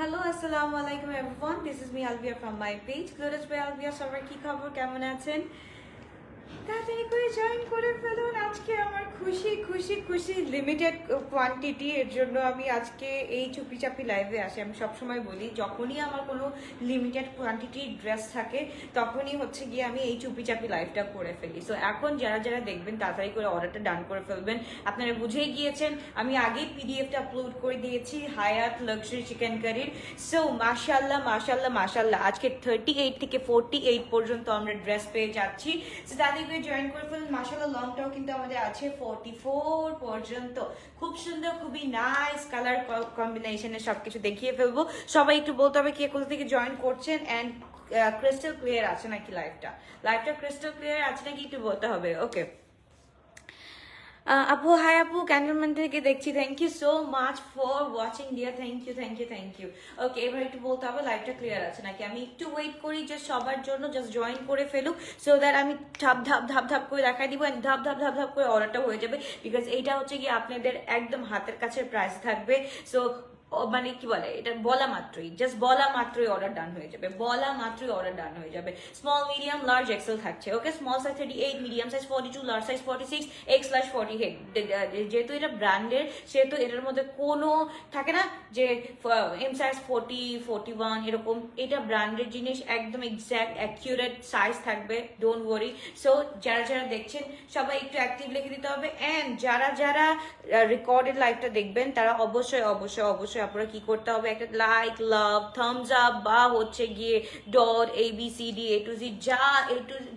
Hello, assalamu alaikum everyone. This is me Alvia from my page. Glorious by Alvia. সবার কি খবর, কেমন আছেন? তাড়াতাড়ি করে জয়েন করে ফেলুন। আজকে আমার খুশি খুশি খুশি লিমিটেড কোয়ান্টিটি, এর জন্য আমি আজকে এই চুপি চাপি লাইভে আসি। আমি সবসময় বলি যখনই আমার কোনো লিমিটেড কোয়ান্টিটির ড্রেস থাকে তখনই হচ্ছে গিয়ে আমি এই চুপি চাপি লাইভটা করে ফেলি। সো এখন যারা যারা দেখবেন তাড়াতাড়ি করে অর্ডারটা ডান করে ফেলবেন। আপনারা বুঝেই গিয়েছেন, আমি আগেই পিডিএফটা আপলোড করে দিয়েছি হায়াত লাক্সারি চিকেন কারির। সো মাশাল্লাহ মাশাল্লাহ মাশাল্লাহ, আজকে 38 থেকে 48 পর্যন্ত আমরা ড্রেস পেয়ে যাচ্ছি। সো তাদেরকে জয়েন করে ফেলুন। মাশাআল্লাহ লংটাও কিন্তু আমাদের আছে 44 পর্যন্ত। খুব সুন্দর, খুবই নাইস কালার কম্বিনেশনে সবকিছু দেখিয়ে ফেলবো। সবাই একটু বলতে হবে কে কোথা থেকে জয়েন করছেন, এন্ড ক্রিস্টাল ক্লিয়ার আছে নাকি লাইভটা ক্রিস্টাল ক্লিয়ার আছে নাকি একটু বলতে হবে। ওকে আপু, হাই আপু, ক্যান্টনমেন্ট থেকে দেখছি। Thank you so much for watching dear, thank you. Okay, এবার একটু বলতে হবে লাইভটা ক্লিয়ার আছে নাকি। আমি একটু ওয়েট করি যে সবার জন্য জাস্ট জয়েন করে ফেলুক, সো দ্যাট আমি ধাপ করে দেখাই দিব, এন্ড ধাপ করে অর্ডারটা হয়ে যাবে। বিকজ এইটা হচ্ছে কি আপনাদের একদম হাতের কাছে প্রাইস থাকবে। সো মানে কি বলে, এটা বলা মাত্রই অর্ডার ডান হয়ে যাবে, স্মল মিডিয়াম লার্জ এক্সেল থাকছে। Okay, small size 38, medium size 42, large size 46, X large 48। যেহেতু এটা ব্র্যান্ডের সেহেতু এটার মধ্যে কোনো থাকে না যে এম সাইজ 40, 41 এরকম। এটা ব্র্যান্ডের জিনিস, একদম এক্স্যাক্ট অ্যাকিউরেট সাইজ থাকবে, ডোন্ট ওয়ারি। সো যারা যারা দেখছেন সবাই একটু অ্যাক্টিভ লিখে দিতে হবে, এন্ড যারা যারা রেকর্ডেড লাইভটা দেখবেন তারা অবশ্যই আপনারা কি করতে হবে, একটা লাইক, লাভ, থামস আপ বা হচ্ছে গিয়ে dot ABCD A to Z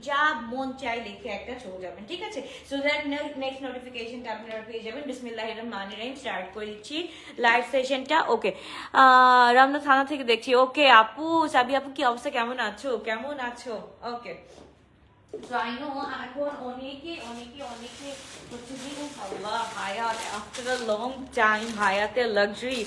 যা মন চাই লিখে একটা চলে যাবেন, ঠিক আছে? সো দ্যাট নেক্সট নোটিফিকেশনটা আপনারা পেয়ে যাবেন। বিসমিল্লাহির রহমানির রহিম, স্টার্ট করে দিচ্ছি লাইভ সেশনটা। ওকে, রামনা থানা থেকে দেখছি। ওকে আপু, সাবি আপু, কি অবস্থা, কেমন আছো? ওকে, So I know এখন অনেকে হচ্ছে যে হায়াত আফটার আ লং টাইম হায়াতের লাক্সারি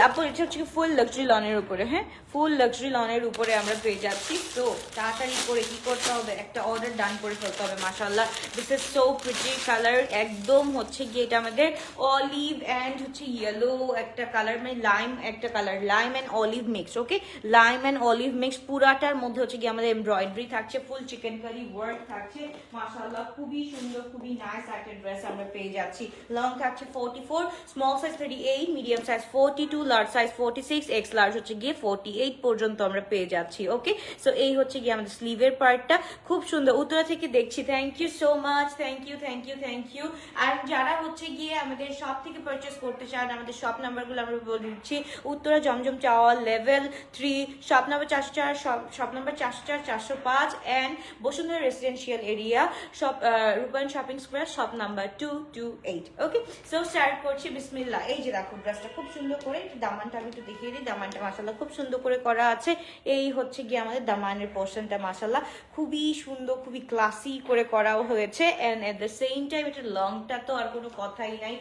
আপু, এটা হচ্ছে ফুল লাক্সারি লনের উপরে, হ্যাঁ ফুল লাক্সারি লনের উপরে আমরা পেয়ে যাচ্ছি। তো তাড়াতাড়ি করে কি করতে হবে, একটা অর্ডার ডান করে ফেলতে হবে। মাশাআল্লাহ, this is so pretty colour. একদম হচ্ছে গিয়ে এটা আমাদের অলিভ অ্যান্ড হচ্ছে ইয়েলো একটা কালার, মানে লাইম একটা colour, lime and olive mix. Okay, lime and olive mix, পুরাটার মধ্যে হচ্ছে গিয়ে আমাদের এমব্রয়ডারি থাকছে, ফুল চিকেন কারি ওয়ার্ক থাকছে। মাশাআল্লাহ, খুবই সুন্দর, খুবই নাইস একটা ড্রেস আমরা পেয়ে যাচ্ছি। লং থাকছে 44, small size 38, medium size 42, large size 46, X large হচ্ছে গিয়ে 48 পর্যন্ত আমরা পেয়ে যাচ্ছি। ওকে, সো এই হচ্ছে গিয়ে আমাদের স্লিভের পার্টটা, খুব সুন্দর। উত্তরা থেকে দেখছি, thank you so much, thank you. আর যারা হচ্ছে গিয়ে আমাদের শপ থেকে পারচেস করতে চান, আমাদের শপ নাম্বারগুলো আমরা বলে দিচ্ছি। উত্তরা জমজম চাওয়াল level 3, shop number 44, shop number 44 405, and Bashundhara residential area, shop Rupayan shopping square, shop number 228। Okay, so start করছি। বিসমিল্লাহ। এই যে দেখো ড্রেসটা খুব সুন্দর করে, দামানটা আমি একটু দেখিয়ে দিই। দামানটা মাশাআল্লাহ খুব সুন্দর করে করা আছে। এই হচ্ছে গিয়ে আমাদের দামানের পোর্শনটা মাশাআল্লাহ খুবই সুন্দর, খুবই ক্লাসি করে করাও হয়েছে, and at the same time এটা লংটা তো আর কোনো কথাই নাই।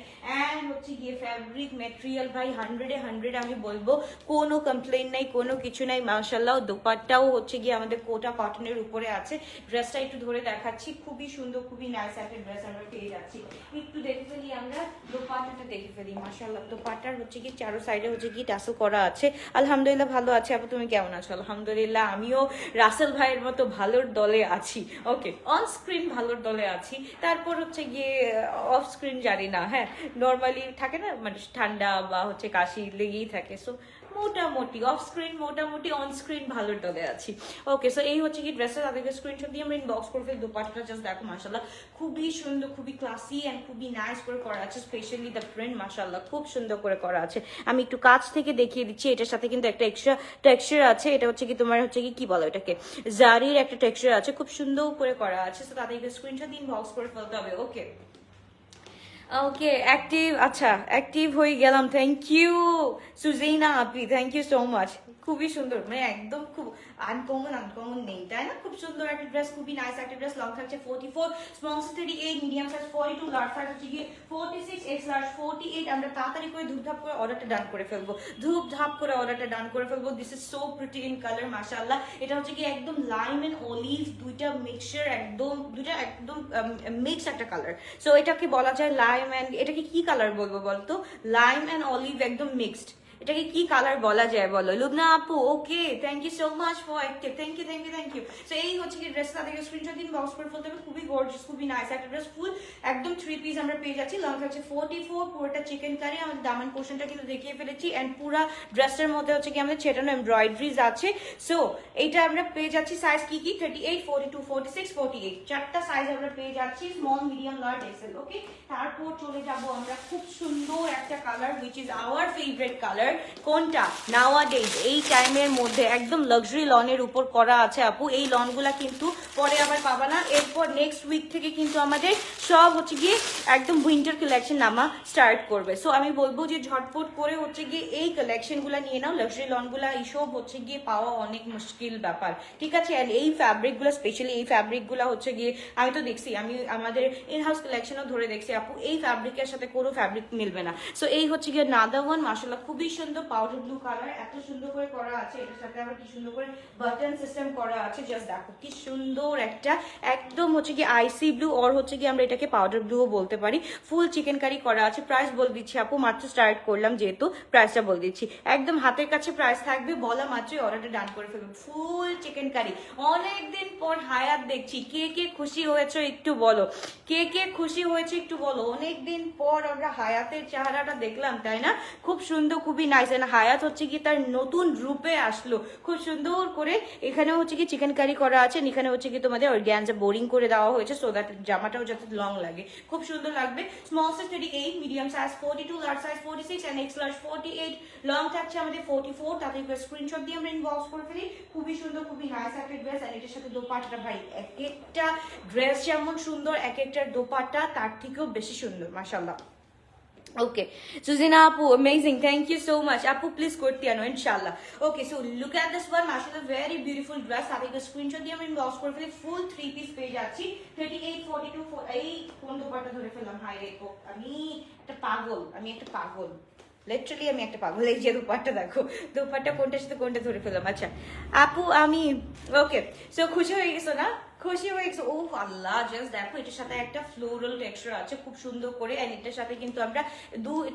এন্ড হচ্ছে গিয়ে ফ্যাব্রিক ম্যাটেরিয়াল ভাই 100 আমি বলবো, কোনো কমপ্লেন নাই, কোনো কিছু নাই। মাশাআল্লাহ, দোপাট্টাও হচ্ছে গিয়ে আমাদের কোটা কটনের উপরে আছে। ড্রেসটা একটু ধরে দেখাচ্ছি, খুবই সুন্দর, খুবই নাইস একটা ড্রেস আমরা পেয়ে যাচ্ছি। একটু দেখে ফেলি আমরা, দোপাট্টাটা দেখে ফেলি। মাশাআল্লাহ, দোপাট্টার হচ্ছে কি চারো সাইডে হচ্ছে কি টাসেল করা আছে। আলহামদুলিল্লাহ ভালো আছে। আপু তুমি কেমন আছো? আলহামদুলিল্লাহ আমিও রাসেল ভাইয়ের মতো ভালোর দলে আছি। ওকে, অন স্ক্রিন ভালোর দলে আছি, তারপর হচ্ছে গিয়ে অফ স্ক্রিন জানি না। হ্যাঁ, নর্মালি থাকে না, মানে ঠান্ডা বা হচ্ছে কাশি লেগেই থাকে। সো মোটামুটি অফ স্ক্রিন, মোটামুটি অন স্ক্রিন ভালোর দলে আছি। ওকে, সো এই হচ্ছে কি ড্রেসটা, তাদেরকে স্ক্রিনশট দিয়ে আমরা ইনবক্স করে ফেলি। দোপাট্টাটা জাস্ট দেখো মাশাআল্লাহ খুবই সুন্দর, খুবই ক্লাসি এন্ড খুবই নাইস করে করা আছে। স্পেশালি দ্য প্রিন্ট মাশাআল্লাহ খুব সুন্দর করে করা আছে। আমি একটু কাছ থেকে দেখিয়ে দিচ্ছি। এটার সাথে কিন্তু একটা এক্সট্রা টেক্সচার আছে। এটা হচ্ছে কি তোমার হচ্ছে কি বলো এটাকে, জারির একটা টেক্সচার আছে, খুব সুন্দর করে করা আছে। সো তাদেরকে স্ক্রিনশট দিয়ে ইনবক্স করে ফেলতে হবে। ওকে ওকে, অ্যাক্টিভ, আচ্ছা অ্যাক্টিভ হয়ে গেলাম। Thank you সুজেইনা Api, thank you so much. খুবই সুন্দর, মানে একদম খুব আনকমন নেই, তাই না? খুব সুন্দর একটা ড্রেস, খুবই নাইস একটা ড্রেস। লং থাকছে 44, small size 38, medium size 42, large size হচ্ছে গিয়ে 46, এক্স লার্জ 48। আমরা তাড়াতাড়ি করে ধূপধাপ করে অর্ডারটা ডান করে ফেলবো। This is so pretty in colour মাশাআল্লাহ। এটা হচ্ছে কি একদম লাইম এন্ড অলিভ দুইটা মিক্সচার, একদম মিক্স একটা কালার। সো এটাকে বলা যায় লাইম এন্ড, এটাকে কি কালার বলবো বলতো? লাইম এন্ড অলিভ একদম মিক্সড। এটাকে কি কালার বলা যায় বলো লুবনা আপু? Okay, thank you so much for active, thank you thank you thank you. So এই হচ্ছে কি ড্রেসটা, তাদেরকে স্ক্রিনশট দিন, বক্স করে ফেলতে হবে। খুবই গর্জিয়াস, খুবই নাইস একটা ড্রেস, ফুল একদম 3 পিস আমরা পেয়ে যাচ্ছি। লং হচ্ছে 44, পুরোটা চিকেন কারি, আমাদের দামান পোর্শনটা কিন্তু দেখিয়ে ফেলেছি। এন্ড পুরা ড্রেসের মধ্যে হচ্ছে কি আমাদের ছেটানো এমব্রয়ডারিজ আছে। সো এইটা আমরা পেয়ে যাচ্ছি সাইজ কি কি 38, 42, 46, 48, চারটা সাইজ আমরা পেয়ে যাচ্ছি, স্মল, মিডিয়াম, লার্জ, এক্সেল। ওকে, তারপর চলে যাব আমরা খুব সুন্দর একটা colour, which is our favourite colour. কোনটা? নাওয়াডেজ এই টাইমের মধ্যে একদম লাক্সারি লনের উপর করা আছে আপু। এই লনগুলা কিন্তু পরে আবার পাবা না। এরপর নেক্সট উইক থেকে কিন্তু আমাদের সব হচ্ছে গিয়ে একদম উইন্টার কালেকশন নামা স্টার্ট করবে। সো আমি বলবো যে ঝটপট করে হচ্ছে গিয়ে এই কালেকশনগুলো নিয়ে নাও। লাক্সারি লনগুলা এইসব হচ্ছে গিয়ে পাওয়া অনেক মুশকিল ব্যাপার, ঠিক আছে? আর এই ফ্যাব্রিকগুলো, স্পেশালি এই ফ্যাব্রিকগুলো হচ্ছে গিয়ে আমি তো দেখছি, আমি আমাদের ইনহাউস কালেকশনও ধরে দেখছি আপু, এই ফ্যাব্রিকের সাথে কোনো ফ্যাব্রিক মিলবে না। সো এই হচ্ছে গিয়ে নাদার ওয়ান, মাশাআল্লাহ খুবই সুন্দর, পাউডার ব্লু কালার, এত সুন্দর করে করা আছে। এটার সাথে আবার কি সুন্দর করে বাটন সিস্টেম করা আছে, জাস্ট দেখো কি সুন্দর একটা, একদম হচ্ছে কি আইসি ব্লু, আর হচ্ছে কি আমরা এটাকে পাউডার ব্লুও বলতে পারি। ফুল চিকেন কারি করা আছে। প্রাইস বলে দিচ্ছি আপু, মাত্র স্টার্ট করলাম যেহেতু প্রাইসটা বলে দিচ্ছি, একদম হাতের কাছে প্রাইস থাকবে, বলা মাত্রই অর্ডারটা ডান করে ফেলবে। ফুল চিকেন কারি, অনেকদিন পর হায়াত দেখছি, কে কে খুশি হয়েছে একটু বলো, কে কে খুশি হয়েছে একটু বলো। অনেকদিন পর আমরা হায়াতের চেহারাটা দেখলাম, তাই না? খুব সুন্দর, খুবই নাইস। এন্ড হায়াত হচ্ছে কি তার নতুন রূপে আসলো খুব সুন্দর করে। এখানে হচ্ছে কি চিকেন কারি করা আছে, এখানে হচ্ছে কি তোমাদের অর্গ্যানজা বোরিং করে দেওয়া হয়েছে, সো দ্যাট জামাটাও যাতে লং লাগে, খুব সুন্দর লাগবে। Small size 38, medium size 42, large size 46 and X large 48, long থাকছে আমাদের 44। তাতে স্ক্রিনশট দিয়ে আমরা ইনবক্স করে ফেলি। খুবই সুন্দর, খুবই নাইস একটা ড্রেস। আর এটার সাথে দোপাট্টা, ভাই এক একটা ড্রেস যেমন সুন্দর, এক একটা দোপাট্টা তার থেকেও বেশি সুন্দর, মাশাআল্লাহ। Okay, Suzina Apu, amazing, thank you so much. Apu, please kurti ano, inshallah. Okay, so look at this one, mashallah, very beautiful dress. I think a screenshot diye amra inbox kore feli, full 3 piece পেয়ে যাচ্ছি 38, 42, 48 কোন দোপাট্টা ধরে ফেললাম, high রে আমি একটা পাগল literally আমি একটা পাগল। এই যে দোপাট্টা দেখো, দোপাট্টা কোনটার সাথে কোনটা ধরে ফেললাম। আচ্ছা আপু, আমি ওকে, সো খুশি হয়ে গেছো না? খুশি হয়ে গেছে? ও আল্লাহ, জাস্ট দেখো এটার সাথে একটা ফ্লোরাল টেক্সচার আছে খুব সুন্দর করে। এন্ড এটার সাথে কিন্তু আমরা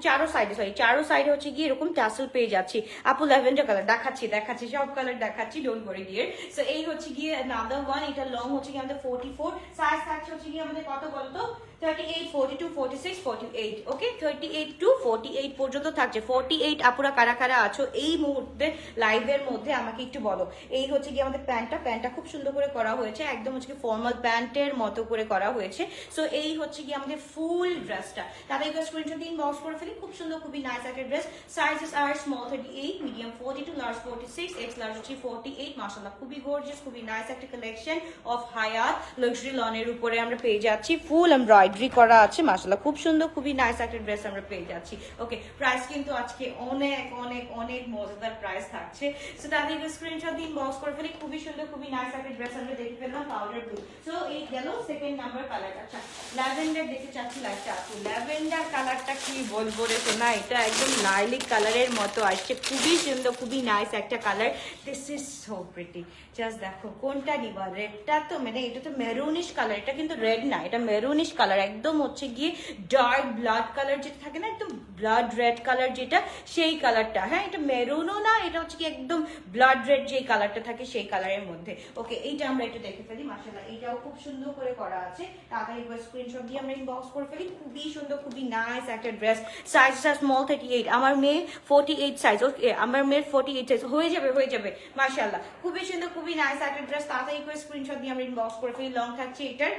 চারো সাইডে হচ্ছে গিয়ে এরকম টাসেল পেয়ে যাচ্ছি। আপু ল্যাভেন্ডার কালার দেখাচ্ছি সব কালার দেখাচ্ছি, ডোন্ট ওয়ারি ডিয়ার। সো এই হচ্ছে গিয়ে নাদার ওয়ান, এটা লং হচ্ছে গিয়ে আমাদের 44, সাইজ থাকছে হচ্ছে গিয়ে আমাদের কত বলতো 38, 42, 46, 48। ওকে, 38 টু 48 পর্যন্ত থাকছে। 48 আপুরা কারা কারা আছো এই মুহূর্তে লাইভের মধ্যে আমাকে একটু বলো। এই হচ্ছে গিয়ে আমাদের প্যান্টটা খুব সুন্দর করে করা হয়েছে, একদম হচ্ছে ফর্মাল প্যান্টের মতো করে করা হয়েছে। সো এই হচ্ছে গিয়ে আমাদের ফুল ড্রেসটা। তাদের স্ক্রিনশট দিয়ে ইনবক্স করে ফেলি। খুব সুন্দর, খুবই নাইস একটা ড্রেস। সাইজেস আর small 38, medium 42, large 46, X large হচ্ছে 48। মাশাআল্লাহ খুবই গর্জিয়াস, খুবই নাইস একটা কালেকশন অফ হায়াত লাক্সারি লনের উপরে আমরা পেয়ে যাচ্ছি। ফুল এমব্রয়ডারি করা আছে, মাশাআল্লাহ খুব সুন্দর, খুবই নাইস একটা ড্রেস আমরা পেয়ে যাচ্ছি। ওকে, প্রাইস কিন্তু আজকে অনেক অনেক অনেক মজাদার প্রাইস থাকছে। সো তাদের স্ক্রিনশট দিয়ে ইনবক্স করে ফেলি। খুবই সুন্দর, খুবই নাইস একটা ড্রেস আমরা দেখে ফেললাম, পাউডার ব্লু। সো এই গেল সেকেন্ড নাম্বার কালারটা। আচ্ছা ল্যাভেন্ডার দেখতে চাচ্ছি লাইটটা আপু। ল্যাভেন্ডার কালারটা কি বলবো রে সোনা, এটা একদম লাইলিক কালারের মতো আসছে, খুবই সুন্দর, খুবই নাইস একটা colour. This is so pretty, just দেখো কোনটা নিবা। রেডটা তো মানে এটা তো মেরুনিশ কালার, এটা কিন্তু রেড না, এটা মেরুনিশ কালার, একদম হচ্ছে গিয়ে ডার্ক ব্লাড কালার যেটা থাকে না, একদম ব্লাড রেড কালার যেটা, সেই কালারটা। হ্যাঁ, এটা মেরুনও না, এটা হচ্ছে কি একদম ব্লাড রেড যে কালারটা থাকে সেই কালারের মধ্যে। ওকে, এইটা আমরা একটু দেখে ফেলি। মাশাআল্লাহ এইটাও খুব সুন্দর করে করা আছে। তাড়াতাড়ি করে স্ক্রিনশট দিয়ে আমরা ইনবক্স করে ফেলি। খুবই সুন্দর, খুবই নাইস একটা ড্রেস। সাইজটা স্মল 38, আমার মেয়ে 48 সাইজ। ওকে, আমার মেয়ের 48 সাইজ হয়ে যাবে। মাশাআল্লাহ খুবই সুন্দর, খুবই নাইস একটা ড্রেস। তাড়াতাড়ি করে স্ক্রিনশট দিয়ে আমরা ইনবক্স করে ফেলি। লং থাকছে এটার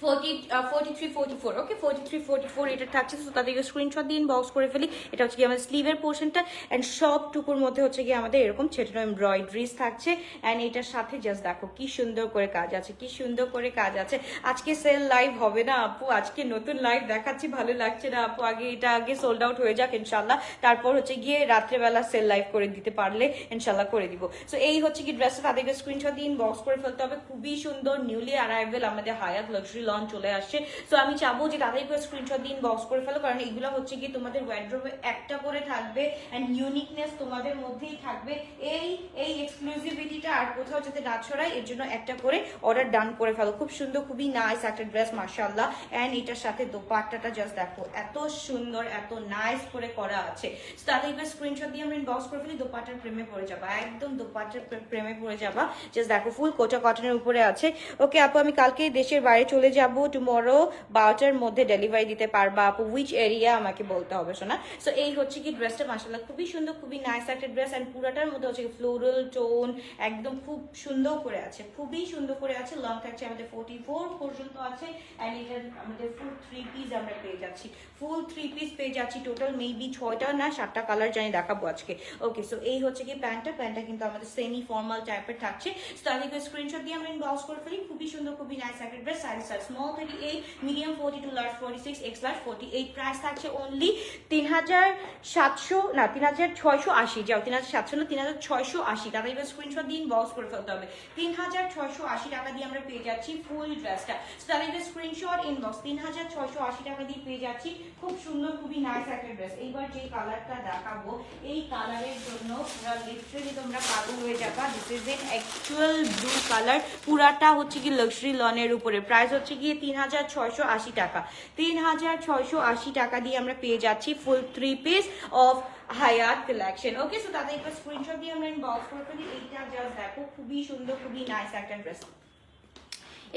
43, 44। ওকে, 43, 44 এটা থাকছে। তো তাদেরকে স্ক্রিনশট দিয়ে ইনবক্স করে ফেলি। এটা হচ্ছে কি আমাদের স্লিভের পোর্শনটা। অ্যান্ড সব টুকুর মধ্যে হচ্ছে কি আমাদের এরকম ছেটানো এমব্রয়ডারিজ থাকছে। অ্যান্ড এটার সাথে জাস্ট দেখো কি সুন্দর করে কাজ আছে, আজকে সেল লাইভ হবে না আপু, আজকে নতুন লাইভ দেখাচ্ছি, ভালো লাগছে না আপু। আগে সোল্ড আউট হয়ে যাক ইনশাল্লাহ, তারপর হচ্ছে গিয়ে রাত্রেবেলা সেল লাইভ করে দিতে পারলে ইনশাল্লাহ করে দিব। সো এই হচ্ছে কি ড্রেসটা, তাদেরকে স্ক্রিনশট দিয়ে ইনবক্স করে ফেলতে হবে। খুবই সুন্দর, নিউলি অ্যারাইভেল আমাদের হায়াত লাক্সারি লন চলে আসছে। সো আমি চাবো যে তাড়াতাড়ি করে স্ক্রিনশট দিয়ে ইনবক্স করে ফেলো, কারণ এগুলো হচ্ছে কি তোমাদের ওয়ার্ড্রোবে একটা করে থাকবে অ্যান্ড ইউনিকনেস তোমাদের মধ্যেই থাকবে। এই এক্সক্লুসিভিটিটা আর কোথাও যাতে না ছড়ায়, এর জন্য একটা করে অর্ডার ডান করে ফেলো। খুব সুন্দর, খুবই নাইস একটা ড্রেস মাশাআল্লাহ। অ্যান্ড এটার সাথে দোপাট্টাটা জাস্ট দেখো, এত সুন্দর, এত নাইস করে করা আছে। তাড়াতাড়ি করে স্ক্রিনশট দিয়ে আমরা ইনবক্স করে ফেলি, দোপাট্টার প্রেমে পড়ে যাবা, একদম দোপাট্টার প্রেমে পড়ে যাবা। জাস্ট দেখো ফুল কোটা কটনের উপরে আছে। ওকে আপু, আমি কালকে দেশের বাইরে চলে যাব, টুমরো 12টার মধ্যে ডেলিভারি দিতে পারবা আপু? উইচ এরিয়া আমাকে বলতে হবে শোনা। সো এই হচ্ছে কি ড্রেসটা মাশাআল্লাহ খুবই সুন্দর, খুবই নাইস একটা ড্রেস। অ্যান্ড পুরাটার মধ্যে হচ্ছে ফ্লোরাল টোন, একদম খুব সুন্দর করে আছে, খুবই সুন্দর করে আছে। লং থাকছে আমাদের 44 পর্যন্ত আছে। অ্যান্ড এটা আমাদের ফুল 3 পিস আমরা পেয়ে যাচ্ছি, ফুল 3 পিস পেয়ে যাচ্ছি। টোটাল মেবি 6টা না 7টা কালার জানি দেখাবো আজকে। ওকে, সো এই হচ্ছে কি প্যান্টটা কিন্তু আমাদের সেমি ফর্মাল টাইপের থাকছে। সো তাদেরকে স্ক্রিনশট দিয়ে আমরা ইনবক্স করে ফেলি। খুবই সুন্দর, খুবই নাইস একটা dress. Size small 38, medium 42, large 46, X large 48। Price থাকছে অনলি 3700 না 3680, যাও 3700 না 3680। তাদেরকে স্ক্রিনশট দিয়ে ইনবক্স করে ফেলতে হবে। 3680 টাকা দিয়ে আমরা পেয়ে যাচ্ছি ফুল ড্রেসটা। সো তাদেরকে স্ক্রিনশট ইনবক্স 3680 টাকা দিয়ে পেয়ে যাচ্ছি। খুব সুন্দর, খুবই নাইস একটা ড্রেস। এইবার যে কালারটা দেখাবো, এই কালারের জন্য পুরো লিটারালি তোমরা পাগল হয়ে যাবা। This is an actual blue colour, পুরাটা হচ্ছে কি লাক্সারি লনের উপরে। প্রাইস হচ্ছে গিয়ে 3680 টাকা। 3680 টাকা দিয়ে আমরা পেয়ে যাচ্ছি ফুল 3 পিস অফ হায়াত কালেকশন। ওকে, সো তাদের একটা স্ক্রিনশট দিয়ে আমরা ইনবক্স করে ফেলি। এইটা জাস্ট দেখো, খুবই সুন্দর, খুবই নাইস একটা ড্রেস।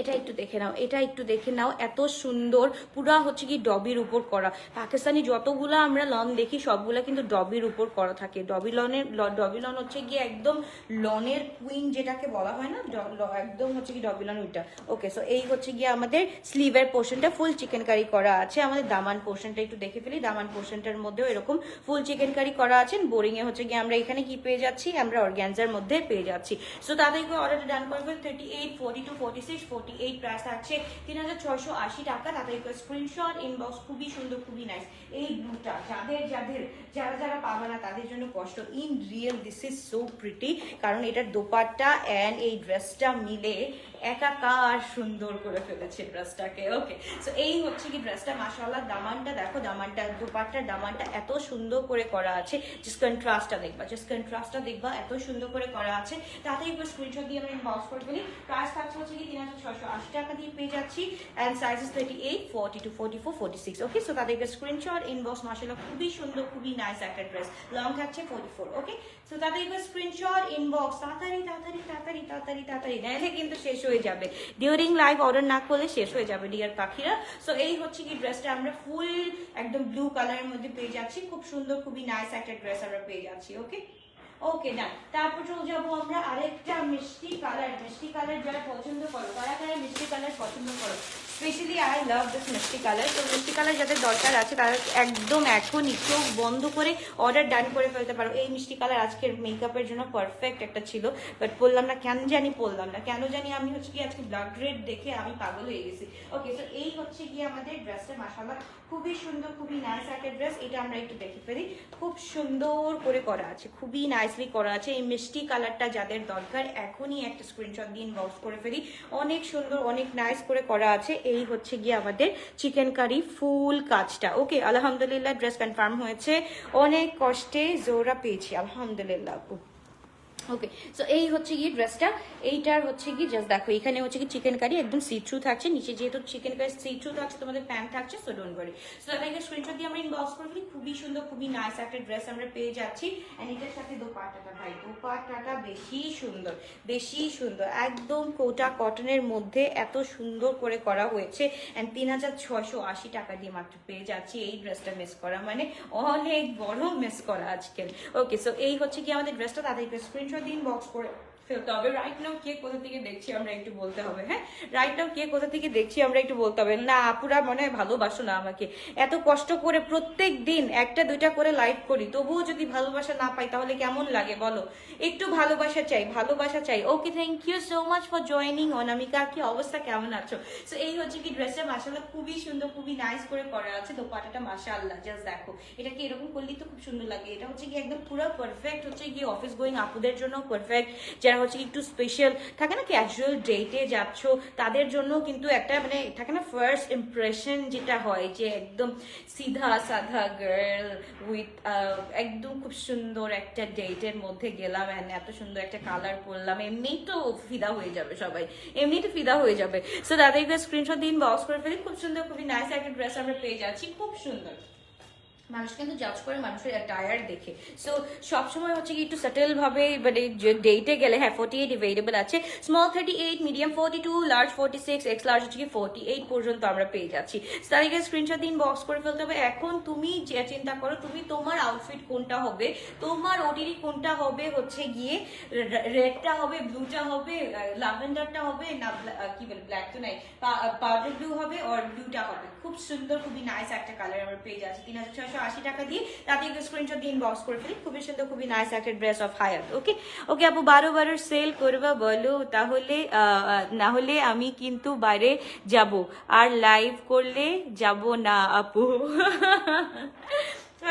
এটা একটু দেখে নাও, এটা একটু দেখে নাও, এত সুন্দর। পুরা হচ্ছে কি ডবির উপর করা। পাকিস্তানি যতগুলা আমরা লন দেখি সবগুলা কিন্তু ডবির উপর করা থাকে। ডবি লন হচ্ছে গিয়ে একদম লনের কুইন যেটাকে বলা হয় না, একদম হচ্ছে কি ডবি লন ওইটা। ওকে, সো এই হচ্ছে গিয়ে আমাদের স্লিভের পোর্শনটা ফুল চিকেন কারি করা আছে। আমাদের দামান পোর্শনটা একটু দেখে ফেলি। দামান পোর্শনটার মধ্যেও এরকম ফুল চিকেন কারি করা আছে। বোরিং এ হচ্ছে গিয়ে আমরা এখানে কি পেয়ে যাচ্ছি, আমরা অর্গ্যানজার মধ্যে পেয়ে যাচ্ছি। সো তাদেরকে অর্ডারটা ডান করবে। 38, 42, 46, 48 প্রাইস থাকছে 3680 টাকা। তাদেরকে স্ক্রিনশট ইনবক্স। খুবই সুন্দর, খুবই নাইস। এই ব্লুটা যারা পাবে না তাদের জন্য কষ্ট। In real this is so pretty, কারণ এটার দোপাট্টা অ্যান্ড এই ড্রেসটা মিলে একাকার সুন্দর করে ফেলেছে ড্রেসটাকে। ওকে, সো এই হচ্ছে কি ড্রেসটা মাশাআল্লাহ। দামানটা দেখো, দামানটা দোপাট্টার দামানটা এত সুন্দর করে করা আছে। জাস্ট কন্ট্রাস্টটা দেখবা, এত সুন্দর করে করা আছে। তাতে একটু স্ক্রিনশট দিয়ে আমরা ইনবক্স করে ফেলি। প্রাইস থাকছে হচ্ছে কি 3680 টাকা দিয়ে পেয়ে যাচ্ছি। And sizes 38, 42, 44, 46। ওকে, সো তাদেরকে স্ক্রিনশট ইনবক্স। মাশাআল্লাহ খুবই সুন্দর, খুবই নাইস একটা ড্রেস। লং থাকছে 44। ওকে, সো তাদেরকে স্ক্রিনশট ইনবক্স। তাড়াতাড়ি নাইলে কিন্তু শেষ হয়ে যাবে। ডিউরিং লাইভ অর্ডার না করলে শেষ হয়ে যাবে ডিয়ার পাখিরা। সো এই হচ্ছে কি ড্রেসটা আমরা ফুল একদম ব্লু কালারের মধ্যে পেয়ে যাচ্ছি। খুব সুন্দর, খুবই নাইস একটা ড্রেস আমরা পেয়ে যাচ্ছি। ওকে, ওকে ডান। তারপর চলে যাবো আমরা আরেকটা মিষ্টি কালার যারা পছন্দ করো, কারা মিষ্টি কালার পছন্দ করো। স্পেশালি আই লাভ দিস মিষ্টি কালার। তো মিষ্টি কালার যাদের দরকার আছে তারা একদম এখনই চোখ বন্ধ করে অর্ডার ডান করে ফেলতে পারো। এই মিষ্টি কালার আজকের মেকআপের জন্য পারফেক্ট একটা ছিল, বাট পরলাম না, কেন জানি আমি হচ্ছে কি আজকে ব্লাড রেড দেখে আমি পাগল হয়ে গেছি। ওকে, তো এই হচ্ছে কি আমাদের ড্রেসটা মাশাআল্লাহ খুবই সুন্দর, খুবই নাইস একটা ড্রেস। এটা আমরা একটু দেখে ফেলি। খুব সুন্দর করে করা আছে, খুবই নাইসলি করা আছে। এই মিষ্টি কালারটা যাদের দরকার এখনই একটা স্ক্রিনশট দিয়ে ইনবক্স করে ফেলি। অনেক সুন্দর, অনেক নাইস করে করা আছে। এই হচ্ছে গিয়ে আমাদের চিকেন কারি ফুল কাজটা। ওকে, আলহামদুলিল্লাহ ড্রেস কনফার্ম হয়েছে। অনেক কষ্টে জোড়া পেয়েছি আলহামদুলিল্লাহ। ওকে, সো এই হচ্ছে গিয়ে ড্রেসটা। এইটার হচ্ছে কি জাস্ট দেখো, এখানে হচ্ছে কি চিকেন কারি একদম সি থ্রু থাকছে। নিচে যেহেতু চিকেন কারি সি থ্রু থাকছে, তোমাদের প্যান্ট থাকছে, সো ডোন্ট ওয়ারি। সো তাদেরকে স্ক্রিনশট দিয়ে আমরা ইনবক্স করে ফেলি। খুবই সুন্দর, খুবই নাইস একটা ড্রেস আমরা পেয়ে যাচ্ছি। অ্যান্ড এটার সাথে দোপাট্টাটা, ভাই দোপাট্টাটা বেশি সুন্দর, একদম কোটা কটনের মধ্যে এত সুন্দর করে করা হয়েছে। অ্যান্ড 3680 টাকা দিয়ে মাত্র পেয়ে যাচ্ছি। এই ড্রেসটা মিস করা মানে অনেক বড় মিস করা আজকের। ওকে, সো এই হচ্ছে কি আমাদের ড্রেসটা। তাদেরকে স্ক্রিনশট ইনবক্স করে ফেলতে হবে। রাইট নাও কে কোথা থেকে দেখছি আমরা একটু বলতে হবে। হ্যাঁ, রাইট নাও কে কোথা থেকে দেখছি আমরা একটু বলতে হবে। না আপুরা মনে হয় ভালোবাসো না আমাকে। এত কষ্ট করে প্রত্যেক দিন একটা দুইটা করে লাইভ করি, তবুও যদি ভালোবাসা না পাই তাহলে কেমন লাগে বলো? একটু ভালোবাসা চাই। Okay, thank you so much for joining. Anamika, কি অবস্থা, কেমন আছো? সো এই হচ্ছে কি ড্রেসটা মাশাআল্লাহ খুবই সুন্দর, খুবই নাইস করে করা আছে। দোপাট্টাটা মাশাআল্লাহ জাস্ট দেখো, এটা কি এরকম করলেই তো খুব সুন্দর লাগে। এটা হচ্ছে কি একদম পুরো পারফেক্ট, হচ্ছে কি অফিস গোয়িং আপুদের জন্য পারফেক্ট। যারা হচ্ছে একটু স্পেশাল থাকে না, ক্যাজুয়াল ডেটে যাচ্ছ তাদের জন্য কিন্তু একটা মানে থাকে না ফার্স্ট ইমপ্রেশন যেটা হয় যে একদম সিধা সাধা গার্ল উইথ একদম খুব সুন্দর একটা ডেটের মধ্যে গেলাম অ্যান্ড এত সুন্দর একটা কালার পরলাম, এমনিই তো ফিদা হয়ে যাবে সবাই, এমনি তো ফিদা হয়ে যাবে। সো তাদেরকে স্ক্রিনশট দিন, বক্স করে ফেলি। খুব সুন্দর খুবই নাইস একটা ড্রেস আমরা পেয়ে যাচ্ছি, খুব সুন্দর। মানুষ কিন্তু জাজ করে মানুষের অ্যাটায়ার দেখে, সো সবসময় হচ্ছে কি একটু সেটেল ভাবে মানে ডেটে গেলে হ্যাঁ 48 অ্যাভেলেবল আছে, small 38, medium 42, large 46, X large হচ্ছে কি 48 পর্যন্ত আমরা পেয়ে যাচ্ছি। তাদেরকে স্ক্রিনশট দিন, বক্স করে ফেলতে হবে। এখন তুমি যে চিন্তা করো তুমি তোমার আউটফিট কোনটা হবে, তোমার ওটিডি কোনটা হবে, হচ্ছে গিয়ে রেডটা হবে, ব্লুটা হবে, ল্যাভেন্ডারটা হবে না কি বলে ব্ল্যাক তো নাই, পাউডার ব্লু হবে আর ব্লুটা হবে। খুব সুন্দর খুবই নাইস একটা কালার আমরা পেয়ে যাচ্ছি 3680 টাকা দিয়ে। তাতে একটু স্ক্রিনশট দিয়ে ইনবক্স করে ফেলি। খুবই সুন্দর খুবই নাইস একটা ড্রেস অফ হায়াত। ওকে ওকে আপু 12 সেল করবা বলো, তাহলে না হলে আমি কিন্তু বাইরে যাব আর লাইভ করলে যাব না আপু।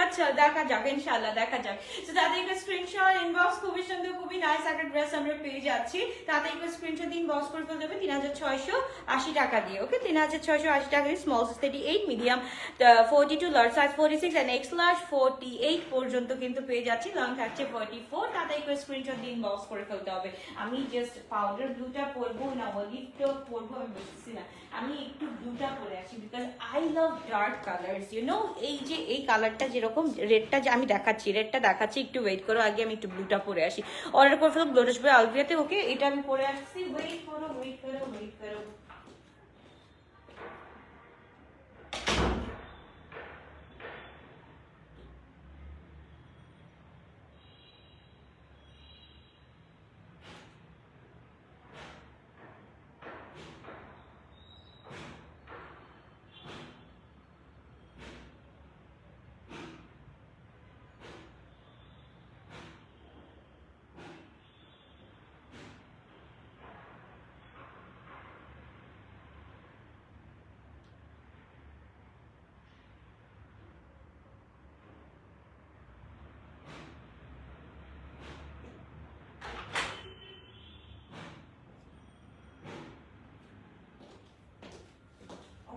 আচ্ছা দেখা যাক, ইনশাআল্লাহ দেখা যাক। তো তাতে একটা স্ক্রিনশট ইনবক্স, খুবই সুন্দর খুবই নাইস একটা ড্রেস আমরা পেয়ে যাচ্ছি। তাতে একটা স্ক্রিনশট ইনবক্স করে ফেলতে হবে 3680 টাকা দিয়ে। ওকে 3680 টাকা দিয়ে, small size 38, medium 42, large size 46 and X large 48 পর্যন্ত কিন্তু পেয়ে যাচ্ছি। লং থাকছে 44। তাতে একটা স্ক্রিনশট দিয়ে ইনবক্স করে ফেলতে হবে। আমি জাস্ট পাউডার ব্লুটা পরবো না অলিভটা পরবো আমি বুঝছি না, আমি একটু ব্লুটা পরে আসি because I love dark colours you know. এই যে এই কালারটা যেরকম রেডটা যে আমি দেখাচ্ছি, রেডটা দেখাচ্ছি, একটু ওয়েট করো, আগে আমি একটু ব্লুটা পরে আসি। অর্ডার করে ফেলো গ্লোটাস বাই আলভিয়াতে। ওকে এটা আমি পরে আসছি, ওয়েট করো ওয়েট করো ওয়েট করো।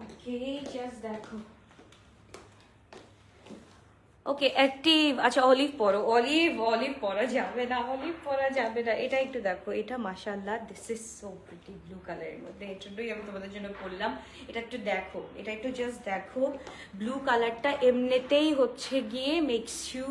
ওকে জাস্ট দেখো। ওকে অ্যাক্টিভ, আচ্ছা অলিভ পরো, অলিভ পরা যাবে না, অলিভ পরা যাবে না। এটা একটু দেখো, এটা মাশাআল্লাহ this is so pretty blue কালারের মধ্যে, এর জন্যই আমি তোমাদের জন্য করলাম। এটা একটু দেখো, এটা একটু জাস্ট দেখো, ব্লু কালারটা এমনিতেই হচ্ছে গিয়ে makes you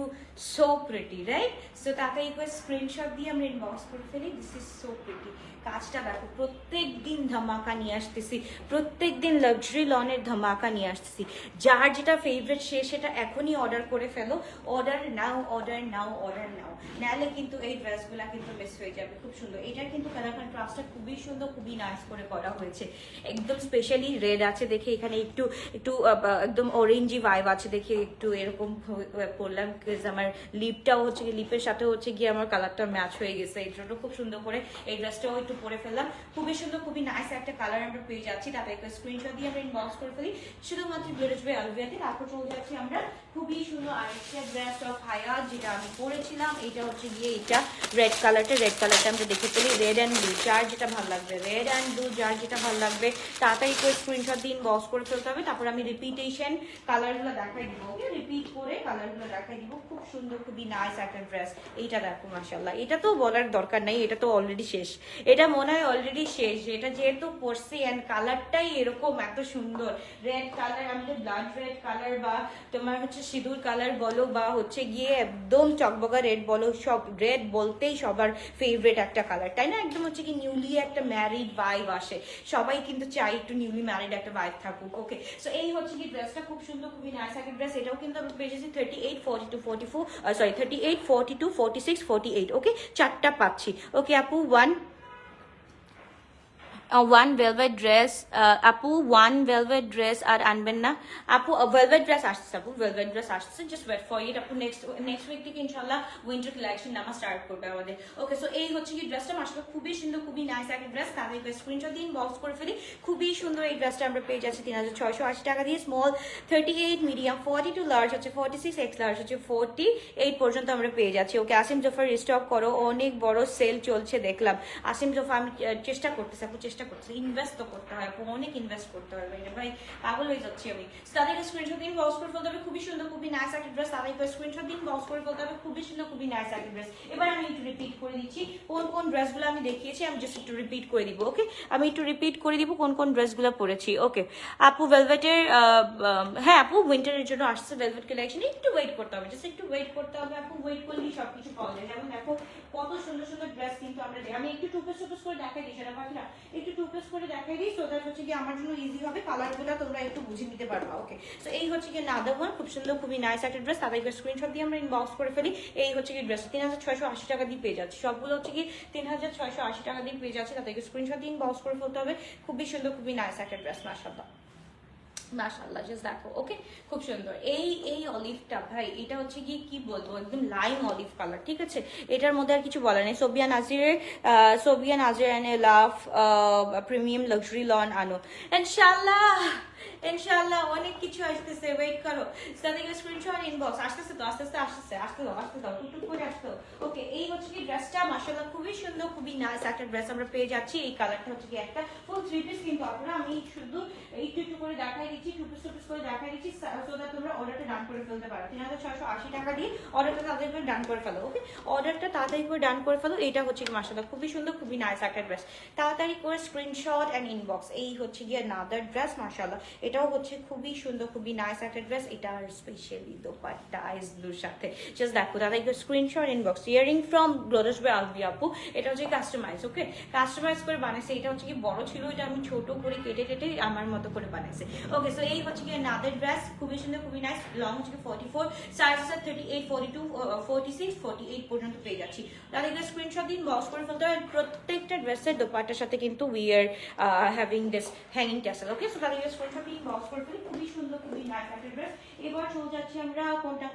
so pretty right. So তাকে একবার স্ক্রিনশট দিয়ে আমরা ইনবক্স করে ফেলি। This is so pretty. কাজটা দেখো, প্রত্যেক দিন ধামাকা নিয়ে আসতেছি, প্রত্যেক দিন লাক্সারি লনের ধামাকা নিয়ে আসতেছি। যার যেটা ফেভারিট সে সেটা এখনই অর্ডার করে ফেলো, order now order now order now, নাহলে কিন্তু এই ড্রেসগুলা কিন্তু মিস হয়ে যাবে। খুব সুন্দর, এটার কিন্তু কালার কন্ট্রাস্টটা খুবই সুন্দর খুবই নাইস করে করা হয়েছে। একদম স্পেশালি রেড আছে দেখে এখানে একটু একটু একদম অরেঞ্জি ভাইব আছে দেখে একটু এরকম করলাম, আমার লিপটাও হচ্ছে গিয়ে লিপের সাথে হচ্ছে গিয়ে আমার কালারটা ম্যাচ হয়ে গেছে, এই জন্য খুব সুন্দর করে এই ড্রেসটাও একটু পরে ফেললাম। খুবই সুন্দর খুবই নাইস একটা কালার আমরা পেয়ে যাচ্ছি। তাতে একটা স্ক্রিনশট দিয়ে আমরা ইনবক্স করে ফেলি শুধুমাত্র গ্লোটাস বাই আলভিয়াতে। তারপর চলে যাচ্ছি আমরা খুবই সুন্দর আরেকটা ড্রেস অফ হায়াত যেটা আমি পরেছিলাম। এটা হচ্ছে গিয়ে এটা রেড কালারটা আমরা দেখে ফেলি, রেড অ্যান্ড ব্লু, যার যেটা ভালো লাগবে, রেড অ্যান্ড ব্লু যার যেটা ভালো লাগবে তাড়াতাড়ি করে স্ক্রিনশট দিয়ে ইনবক্স করে ফেলতে হবে। তারপর আমি রিপিটেশন কালারগুলো দেখাই দিব। ওকে রিপিট করে কালারগুলো দেখাই দিব। খুব সুন্দর খুবই নাইস একটা ড্রেস। এইটা দেখো মাশাআল্লাহ, এটা তো বলার দরকার নাই, এটা তো অলরেডি শেষ, এটা মনে হয় অলরেডি শেষ। এটা যেহেতু পরছি অ্যান্ড কালারটাই এরকম এত সুন্দর, রেড কালার, আমাদের ব্লাড রেড কালার বা তোমার হচ্ছে সিঁদুর কালার বলো বা হচ্ছে গিয়ে একদম চকবগা রেড বলো, সব রেড বলতেই সবার ফেভারিট একটা কালার তাই না? একদম হচ্ছে কি নিউলি একটা ম্যারিড ভাইব আসে, সবাই কিন্তু চাই একটু নিউলি ম্যারিড একটা ভাইব থাকুক। ওকে সো এই হচ্ছে কি ড্রেসটা, খুব সুন্দর খুবই নাইস একটা ড্রেস। এটাও কিন্তু আমরা পেয়েছি 38, 42, 44 সরি 38, 42, 46, 48। ওকে চারটা পাচ্ছি। ওকে আপু 1 ওয়ান ভেলভেট ড্রেস, আপু ওয়ান ভেলভেট ড্রেস আর আনবেন না আপু? ভেলভেট ড্রেস আসছে আপু, ভেলভেট ড্রেস আসছে, জাস্ট ওয়েট ফর ইট আপু। নেক্সট উইক থেকে ইনশাল্লাহ উইন্টার কালেকশন নামা স্টার্ট করবে আমাদের। ওকে, সো এই হচ্ছে কি ড্রেসটা, আসলে খুবই সুন্দর, খুবই নাইস একটা ড্রেস। তাদেরকে স্ক্রিনশট দিন, বক্স করে ফেলি। খুবই সুন্দর এই ড্রেসটা আমরা পেয়ে যাচ্ছি 3680 টাকা দিয়ে। স্মল 38, মিডিয়াম 42, লার্জ হচ্ছে 46, এক্স লার্জ হচ্ছে 48 পর্যন্ত আমরা পেয়ে যাচ্ছি। ওকে, আসিম জোফার রিস্টক করো, অনেক বড় সেল চলছে দেখলাম। আসিম জোফা আমি চেষ্টা করতেছি আপু, চেষ্টা করতেছি, ইনভেস্ট তো করতে হয় আপু, অনেক ইনভেস্ট করতে হবে ভাই, পাগল হয়ে যাচ্ছি আমি। তাদেরকে স্ক্রিনশট দিন, বক্স করে ফেলতে হবে। খুবই সুন্দর, খুবই নাইস একটা ড্রেস। তাদেরকে স্ক্রিনশট দিন, বক্স করে ফেলতে হবে। খুবই সুন্দর, খুবই নাইস একটা ড্রেস। এবার আমি একটু রিপিট করে দিচ্ছি কোন কোন ড্রেসগুলো আমি দেখিয়েছি, আমি জাস্ট একটু রিপিট করে দিব। ওকে, আমি একটু রিপিট করে দিব কোন কোন ড্রেসগুলো পরেছি। ওকে আপু, ভেলভেটের হ্যাঁ আপু উইন্টারের জন্য আসছে ভেলভেট কালেকশন, একটু ওয়েট করতে হবে, জাস্ট একটু ওয়েট করতে হবে আপু। ওয়েট করলেই সবকিছু পাওয়া যায়। যেমন দেখো কত সুন্দর সুন্দর ড্রেস কিন্তু আমরা দেখি। আমি একটু টুপেস করে দেখাই দিই, সেটা পাখিরা একটু টুপেস করে দেখাই দিই, সো দ্যাট হচ্ছে কি আমার জন্য ইজি হবে, কালারগুলো তোমরা একটু বুঝে নিতে পারবা। ওকে, সো এই হচ্ছে কি নাদার ওয়ান, খুব সুন্দর, খুবই নাইস একটা ড্রেস। তাদেরকে স্ক্রিনশট দিয়ে আমরা ইনবক্স করে ফেলি। এই হচ্ছে কি ড্রেস 3680 টাকা দিয়ে পেয়ে যাচ্ছি, সবগুলো হচ্ছে কি 3680 টাকা দিয়ে পেয়ে যাচ্ছে। তাদেরকে স্ক্রিনশট দিয়ে ইনবক্স করে ফেলতে হবে। খুবই সুন্দর, খুবই নাইস একটা ড্রেস, মাশাআল্লাহ মাশাআল্লাহ, জাস্ট দেখো। ওকে, খুব সুন্দর। এই অলিভটা ভাই, এটা হচ্ছে কি কি বলবো, একদম লাইম অলিভ কালার, ঠিক আছে? এটার মধ্যে আর কিছু বলার নেই। Sobia Nazir and love premium luxury lawn আনো ইনশাআল্লাহ, ইনশাআল্লাহ অনেক কিছু আসতেছে, ওয়েট করো। তাদেরকে স্ক্রিনশট ইনবক্স আসতেছে তো, আস্তে আস্তে আসতেছে, আসতে দাও টুকটুক করে আসতে। ওকে, এই হচ্ছে কি ড্রেসটা, মাশাআল্লাহ খুবই সুন্দর, খুবই নাইস একটা ড্রেস আমরা পেয়ে যাচ্ছি। এই কালারটা হচ্ছে কি একটা ফুল থ্রি পিস কিন্তু আপনারা, আমি শুধু একটু করে দেখাই দিচ্ছি, টুপিস করে দেখাই দিচ্ছি, সো দ্যাট তোমরা অর্ডারটা ডান করে ফেলতে পারো। 3680 টাকা দিয়ে অর্ডারটা তাড়াতাড়ি করে ডান করে ফেলো। ওকে, অর্ডারটা তাড়াতাড়ি করে ডান করে ফেলো। এটা হচ্ছে কি মাশাআল্লাহ খুবই সুন্দর, খুবই নাইস একটা ড্রেস। তাড়াতাড়ি করে স্ক্রিনশট এন্ড ইনবক্স। এই হচ্ছে গিয়ে নাদার ড্রেস, মাশাআল্লাহ এটাও হচ্ছে খুবই সুন্দর, খুবই নাইস একটা ড্রেস। এটা আর স্পেশালি দোপাট্টা আইস ব্লুর সাথে, জাস্ট দেখো তাড়াতাড়ি করে স্ক্রিনশট ইনবক্স। ইয়ারিং ফ্রম গ্লোরাস বাই আলভি আপু, এটা হচ্ছে কাস্টমাইজ। ওকে, কাস্টমাইজ করে বানাইছে। এটা হচ্ছে কি বড় ছিল, এটা আমি ছোট করে কেটে আমার মতো করে বানাইছে। ওকে, সো এই হচ্ছে কি নাদের ড্রেস, খুবই সুন্দর, খুবই নাইস। লং হচ্ছে 44, সাইজ আছে 38, 42, 46, 48 পর্যন্ত পেয়ে যাচ্ছি। তাদেরকে স্ক্রিনশট দিন, বক্স করে ফেলতে হবে। প্রত্যেকটা ড্রেসের দোপাট্টার সাথে কিন্তু we are having this hanging tassel. Okay, so তাদেরকে স্ক্রিনশট দিন, বক্স করে ফেলি। খুবই সুন্দর, খুবই নাইস একটা ড্রেস। এবার চলে যাচ্ছি আমরা কোনটা,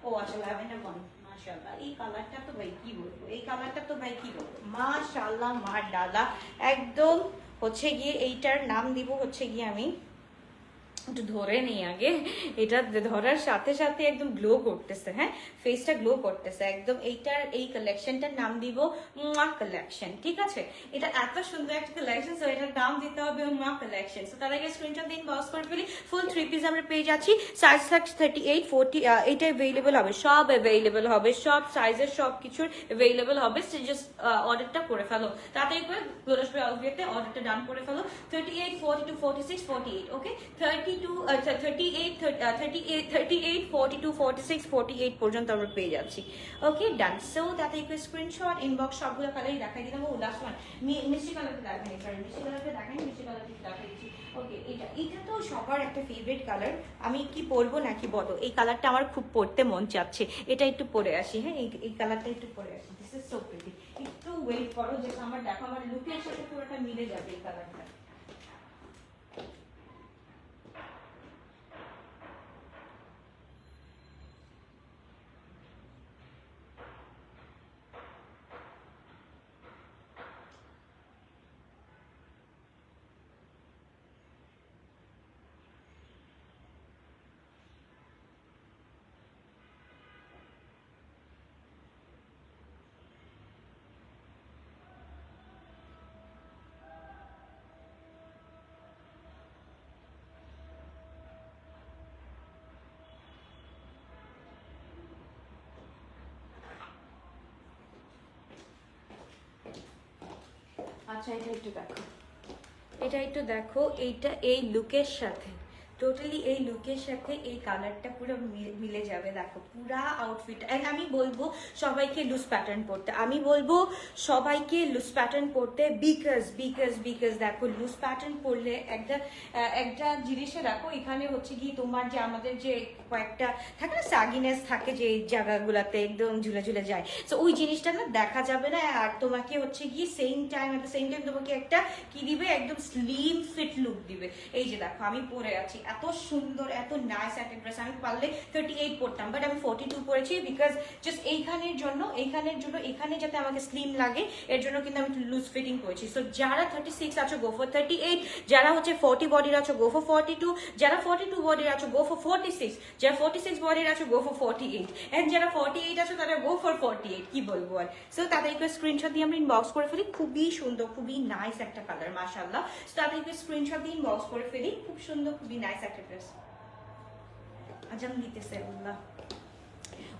ও আচ্ছা ল্যাভেন্ডার ওয়ান। মাশাআল্লাহ, এই কালারটা তো ভাই কি বলবো, মাশাআল্লাহ মার ডালা একদম। হচ্ছে গিয়ে এইটার নাম দিব হচ্ছে গিয়ে, আমি একটু ধরে নেই আগে, এটা ধরার সাথে সাথে একদম গ্লো করতেছে, হ্যাঁ ফেসটা গ্লো করতেছে একদম। এই কালেকশনটার নাম দিব মা কালেকশন, ঠিক আছে? এটা এত সুন্দর একটা কালেকশন, সো এটার নাম দিতে হবে মা কালেকশন। সো তাদেরকে স্ক্রিনশট দিন, বক্স করে ফেলি। ফুল থ্রি পিস আমরা পেয়ে যাচ্ছি, সাইজ থাকছে 38, 40, এটা অ্যাভেলেবেল হবে, সব অ্যাভেলেবেল হবে, সব সাইজের সব কিছুর অ্যাভেলেবেল হবে। জাস্ট অর্ডারটা করে ফেলো তাড়াতাড়ি করে, গ্লোরাস বাই আলভিয়াতে অর্ডারটা ডান করে ফেলো। 38, 42, 46, 48। ওকে, 38, 42, 46, 48 পর্যন্ত আমরা পেয়ে যাচ্ছি। ওকে, ডান। সো তাতে একটু স্ক্রিনশট ইনবক্স, সবগুলো কালারই দেখাই দিলাম। ও লাস্ট ওয়ান মিষ্টি কালারটা দেখাই, সরি মিষ্টি কালারটা দেখাই, মিষ্টি কালারটা দেখাই দিচ্ছি। ওকে, এটা তো সবার একটা ফেভারিট কালার। আমি কি পরবো নাকি বলো? এই কালারটা আমার খুব পরতে মন চাচ্ছে, এটা একটু পরে আসি। হ্যাঁ, এই কালারটা একটু পরে আসি। This is so pretty. একটু ওয়েট করো, যে আমার দেখো আমার লুকের সাথে পুরোটা মিলে যাবে এই কালারটা। আচ্ছা, এটা একটু দেখো, এইটা এই লুকের সাথে টোটালি এই লুকের সাথে এই কালারটা পুরো মিলে যাবে, দেখো পুরা আউটফিট। অ্যান্ড আমি বলবো সবাইকে লুজ প্যাটার্ন পরতে, আমি বলবো সবাইকে লুজ প্যাটার্ন পরতে, বিকজ বিকজ বিকজ দেখো লুজ প্যাটার্ন পরলে একটা জিনিসে দেখো এখানে হচ্ছে কি তোমার যে আমাদের যে কয়েকটা থাকে না স্যাগিনেস থাকে যে এই জায়গাগুলোতে একদম ঝুলে ঝুলে যায়, তো ওই জিনিসটা না দেখা যাবে না। আর তোমাকে হচ্ছে কি সেম টাইম তোমাকে একটা কি দিবে, একদম স্লিম ফিট লুক দিবে। এই যে দেখো আমি পরে আছি, এত সুন্দর এত নাইস একটা ড্রেস। আমি পারলে 38 পরতাম, বাট আমি 42 পরেছি বিকজ জাস্ট এইখানের জন্য এখানে যাতে আমাকে স্লিম লাগে এর জন্য কিন্তু আমি লুজ ফিটিং করেছি। সো যারা 36 আছো গো ফর 38, যারা হচ্ছে 40 বডির আছো গো ফর 42, যারা 42 বডির আছো গো ফর 46, যারা 46 বডির আছো গো ফর 48, এন্ড যারা 48 আছো তারা গো ফর 48। কি বলবো আর। সো তাদেরকে স্ক্রিনশট দিয়ে আমরা ইনবক্স করে ফেলি, খুবই সুন্দর খুবই নাইস একটা কালার মাশাআল্লাহ। সো তাদেরকে স্ক্রিনশট দিয়ে ইনবক্স করে ফেলি, খুব সুন্দর খুবই নাইস একটা ড্রেস। আজাম দিতেছে আল্লাহ।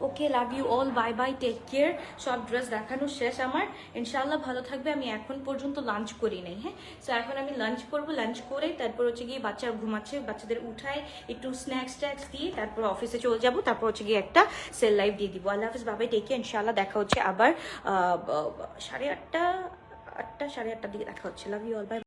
Okay, love you all, bye bye, take care. সব ড্রেস দেখানো শেষ আমার, ইনশাল্লাহ ভালো থাকবে। আমি এখন পর্যন্ত লাঞ্চ করি নাই, হ্যাঁ। সো এখন আমি লাঞ্চ করবো, লাঞ্চ করে তারপর হচ্ছে গিয়ে বাচ্চা ঘুমাচ্ছে, বাচ্চাদের উঠায় একটু স্ন্যাক্স ট্যাক্স দিয়ে তারপর অফিসে চলে যাবো, তারপর হচ্ছে গিয়ে একটা সেল লাইভ দিয়ে দিব। আল্লাহ হাফিজ, বাবাই, টেক কেয়ার। ইনশাল্লাহ দেখা হচ্ছে আবার 8:30 সাড়ে 8টার দিকে দেখা হচ্ছে। Love you all, by.